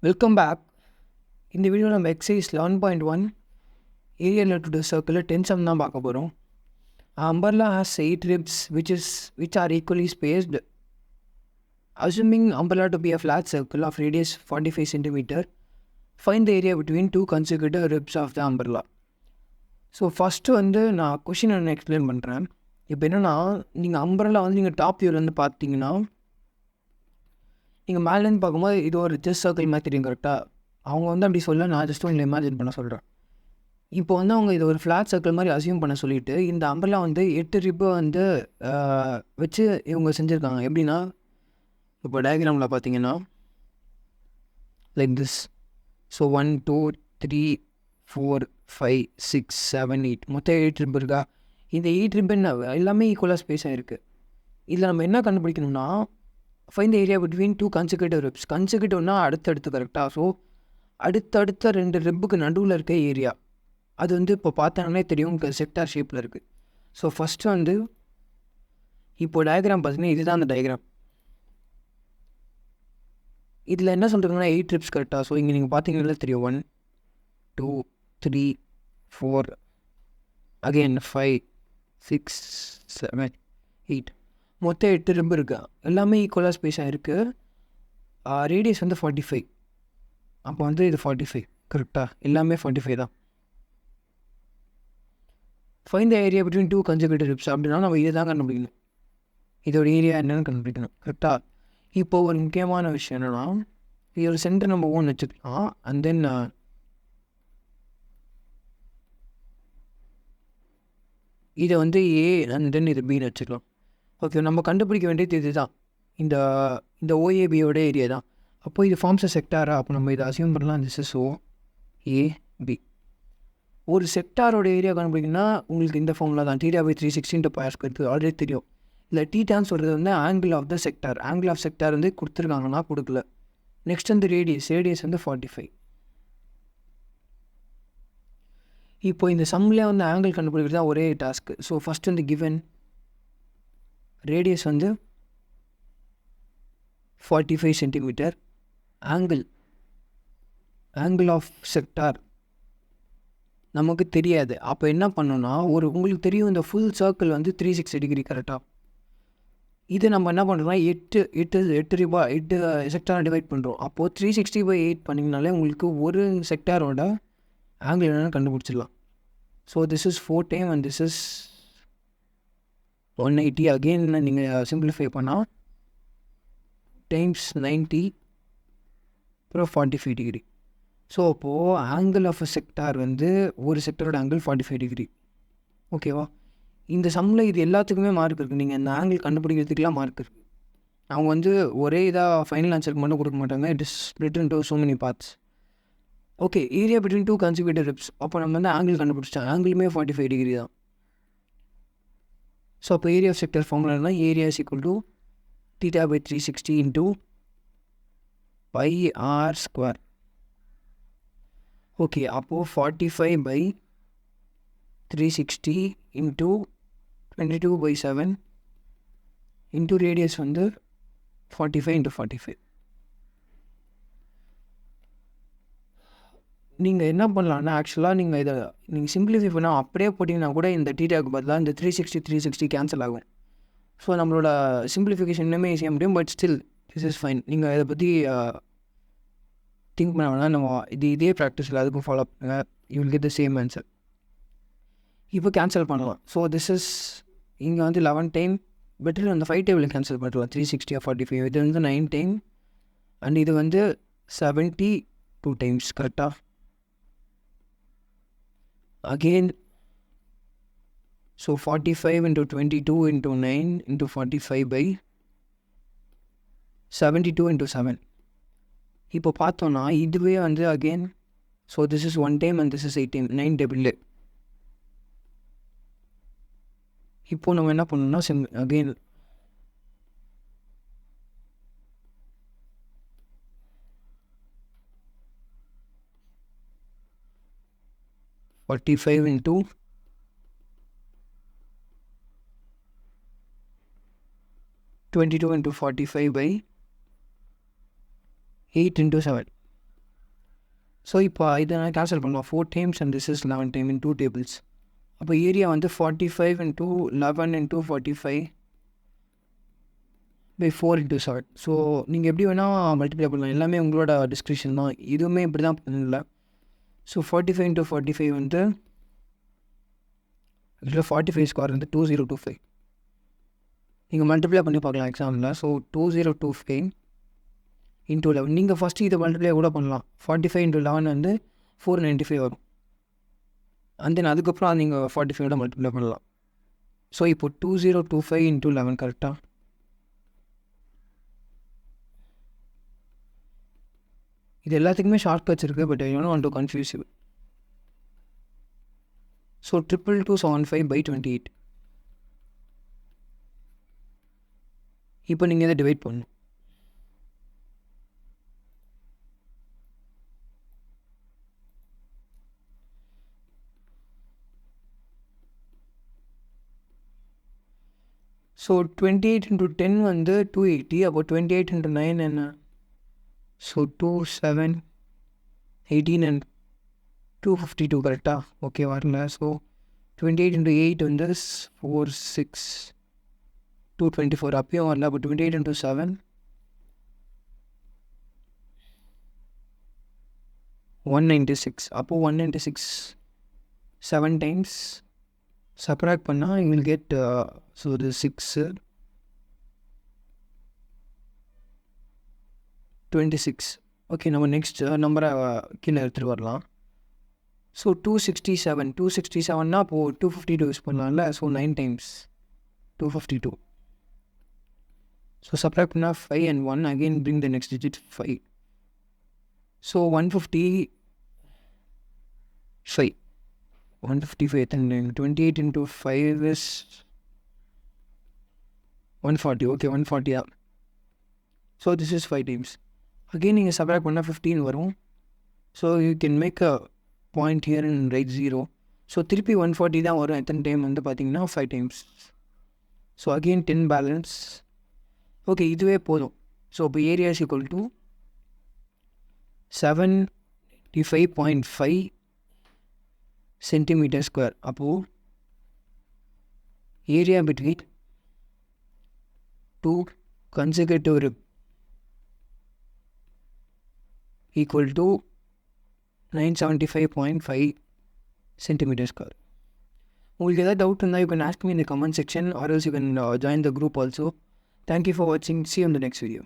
Welcome back. இந்த video நம்ம exercise 11.1 area related to circle 10 sum தான் பார்க்க போகிறோம். Umbrella has 8 ribs which are equally spaced. Assuming umbrella to be a flat circle of radius 45 cm, find the area between two consecutive ribs of the umbrella. So first நான் question ஒன்று explain பண்ணுறேன். இப்போ என்னென்னா, நீங்கள் umbrella நீங்கள் top வியூலேருந்து பார்த்தீங்கன்னா, நீங்கள் மேலேருந்து பார்க்கும்போது இது ஒரு ஜஸ்ட் சர்க்கிள் மாதிரி தெரியும். கரெக்டாக அவங்க அப்படி சொல்ல, நான் ஜஸ்ட் உங்களை இமேஜின் பண்ண சொல்கிறேன். இப்போ அவங்க இது ஒரு ஃப்ளாட் சர்க்கிள் மாதிரி அசியூம் பண்ண சொல்லிவிட்டு, இந்த அம்பர்லா 8 ரிப்பை வச்சு இவங்க செஞ்சுருக்காங்க. எப்படின்னா, இப்போ டயக்ராமில் பார்த்தீங்கன்னா லைக் திஸ். ஸோ 1 2 3 4 5 6 7 8 மொத்தம் 8 ரிப் இருக்கா. இந்த 8 ரிப் எல்லாமே ஈக்குவலாக ஸ்பேஸ் ஆகிருக்கு. இதில் நம்ம என்ன கண்டுபிடிக்கணும்னா, find the area between two consecutive ribs. கன்சிக்யூட்டிவ்னா அடுத்தடுத்து கரெக்டாக. ஸோ அடுத்தடுத்த 2 ரிப்புக்கு நடுவில் இருக்க ஏரியா அது இப்போ பார்த்தாலே தெரியும், செக்டார் ஷேப்பில் இருக்குது. ஸோ ஃபஸ்ட்டு இப்போது டயக்ராம் பார்த்தீங்கன்னா இதுதான் அந்த டயக்ராம். இதில் என்ன சொல்கிறீங்கன்னா 8 ரிப்ஸ் கரெக்டாக. ஸோ இங்கே நீங்கள் பார்த்தீங்கன்னா தெரியும் 1 2 3 4 அகெயின் 5 6 7 8 மொத்தம் 8 ரிப் இருக்கா. எல்லாமே ஈக்குவலாக ஸ்பேஸாக இருக்குது. ரேடியஸ் 45. அப்போ இது 45 கரெக்டாக. எல்லாமே 45 தான். Find the area between two consecutive ribs. அப்படின்னா நம்ம இதை தான் கண்டுபிடிக்கணும். இதோட ஏரியா என்னென்னு கண்டுபிடிக்கணும் கரெக்டாக. இப்போது ஒரு முக்கியமான விஷயம் என்னென்னா, இது ஒரு சென்டர் நம்ம ஓன் வச்சுக்கலாம். அண்ட் தென் இதை ஏ அண்ட் தென் இது பின்னு வச்சுக்கலாம். ஓகே, நம்ம கண்டுபிடிக்க வேண்டியது இது தான், இந்த ஓஏபியோட ஏரியா தான். அப்போது இது ஃபார்ம்ஸ் செக்டாரா. அப்போ நம்ம இதை அசியூம் பண்ணலாம். This is OAP. ஒரு செக்டாரோட ஏரியா கண்டுபிடிக்கணும்னா உங்களுக்கு இந்த ஃபார்முலா தான், θ/360 πr². ஆல்ரெடி தெரியும். இல்லை டீட்டான்னு சொல்கிறது angle of the sector. Angle of sector கொடுத்துருக்காங்கன்னா கொடுக்கல. Next radius 45. இப்போ இந்த சம்மில் ஆங்கிள் கண்டுபிடிக்கிறது தான் ஒரே task. So first given radius 45 centimetre. Angle of sector நமக்கு தெரியாது. அப்போ என்ன பண்ணோன்னா, உங்களுக்கு தெரியும் இந்த ஃபுல் சர்க்கிள் 360 டிகிரி கரெக்டாக. இது நம்ம என்ன பண்ணுறோம்னா 8 செக்டாரை டிவைட் பண்ணுறோம். அப்போது 360/8 பண்ணிங்கனாலே உங்களுக்கு ஒரு செக்டாரோட ஆங்கிள் என்னென்னு கண்டுபிடிச்சிடலாம். So this is 4 time and this is 180. Again நீங்கள் சிம்பிளிஃபை பண்ணால் டைம்ஸ் 90 அப்புறம் 45 டிகிரி. ஸோ அப்போது ஆங்கிள் ஆஃப் அ செக்டார் ஒரு செக்டரோட ஆங்கிள் 45 டிகிரி. ஓகேவா. இந்த சம்மில் இது எல்லாத்துக்குமே மார்க் இருக்குது. நீங்கள் இந்த ஆங்கிள் கண்டுபிடிக்கிறதுக்கெலாம் மார்க் இருக்குது. அவங்க ஒரே இதாக ஃபைனல் ஆன்சருக்கு மட்டும் கொடுக்க மாட்டாங்க. It is split into so many parts. Okay, area between two consecutive ribs. அப்போ நம்ம ஆங்கிள் கண்டுபிடிச்சிட்டோம். ஆங்கிளுமே 45 டிகிரி தான். ஸோ அப்போ ஏரியா ஆஃப் செக்டர் ஃபார்முலானா area is equal to θ/360 into πr². Okay, அப்போது 45/360 இன்ட்டு 22/7 இன்ட்டு ரேடியஸ் 45 × 45. நீங்கள் என்ன பண்ணலான்னா, ஆக்சுவலாக நீங்கள் சிம்பிளிஃபை பண்ணால் அப்படியே போட்டிங்கன்னா கூட இந்த டீட்டாக்கு பதிலாக இந்த 360 கேன்சல் ஆகும். ஸோ நம்மளோட சிம்பிளிஃபிகேஷன் இன்னுமே செய்ய முடியும். But still this is fine. நீங்கள் இதை பற்றி திங்க் பண்ண வேணால். நம்ம இதே ப்ராக்டிஸில் அதுக்கும் ஃபாலோ பண்ணுங்கள். You will get the same answer. இப்போ கேன்சல் பண்ணலாம். ஸோ திஸ் இஸ் இங்கே 11 டைம். பெட்டர் அந்த 5 டேபிள் கேன்சல் பண்ணலாம். 360 45. இது 9 டைம் அண்ட் இது 72 டைம்ஸ் கரெக்டாக. Again so 45 × 22 × 9 × 45/72 × 7. இப்போ பார்த்தோன்னா இதுவே again so this is 1 time and this is 8 time. 9 table. இப்போது நம்ம என்ன பண்ணணும்னா அகெயின் 45 × 22 × 45/8 × 7. ஸோ இப்போ இதை நான் கேன்சல் பண்ணுவோம். 4 times and this is 11 time in 2 tables. அப்போ ஏரியா வந்து 45 into 11 into 45 by 4 into 7. So நீங்கள் எப்படி வேணால் மல்டிப்ளை பண்ணலாம், எல்லாமே உங்களோட டிஸ்கிரிப்ஷன் தான், இதுவுமே இப்படி தான் பண்ணல. ஸோ 45 into 45 வந்து ஆக்சுவலாக 45 ஸ்கொயர் வந்து 2025. நீங்கள் மல்டிப்ளை பண்ணி பார்க்கலாம் எக்ஸாமில். So 2025 into 11. நீங்கள் ஃபஸ்ட்டு இதை மல்டிப்ளை கூட பண்ணலாம். 45 into 11 வந்து 495 வரும். அண்ட் தென் அதுக்கப்புறம் நீங்கள் 45 மல்டிப்ளை பண்ணலாம். ஸோ இப்போ 2025 into 11 கரெக்டாக. இது எல்லாத்துக்குமே ஷார்ட் கட்ஸ் இருக்குது, but I don't want to confuse you. So 2275 by 28. இப்போ நீங்கள் இதை டிவைட் பண்ணணும். ஸோ 28 into 10 வந்து 280. அப்போ 28 into 9 என்ன? ஸோ 2, 7, 18 and 252 கரெக்டாக? ஓகே வரல. ஸோ 28 into 8 வந்து 4, 6, 224 அப்பயும் வரல. அப்போ 28 into 7 196. அப்போது 196 7 times சப்ராக்ட் பண்ணால் you will get ஸோ இது 6 26. ஓகே, நம்ம நெக்ஸ்ட் நம்பரை கீழே எடுத்துகிட்டு வரலாம். ஸோ 267 அப்போது 252 யூஸ் பண்ணலாம்ல. So 9 times 252. ஸோ சப்ராக்ட் பண்ணால் 5 and 1 again bring the next digit 5. So 155 and 28 into 5 is 140. Okay, 140 தான். So this is 5 times. Again நீங்கள் சப்ராக்ட் பண்ணால் 15 வரும். So you can make a point here and right 0. So திருப்பி 140 தான் வரும். எத்தனை time வந்து பார்த்தீங்கன்னா 5 times. So again 10 balance. Okay, இதுவே போதும். ஸோ இப்போ area is equal to 75.5 centimeter square. அப்போது area between 2 consecutive rib equal to 975.5 centimeter square. உங்களுக்கு ஏதாவது டவுட் இருந்தால் you can ask me in the comment section or else you can join the group also. Thank you for watching. See you in the next video.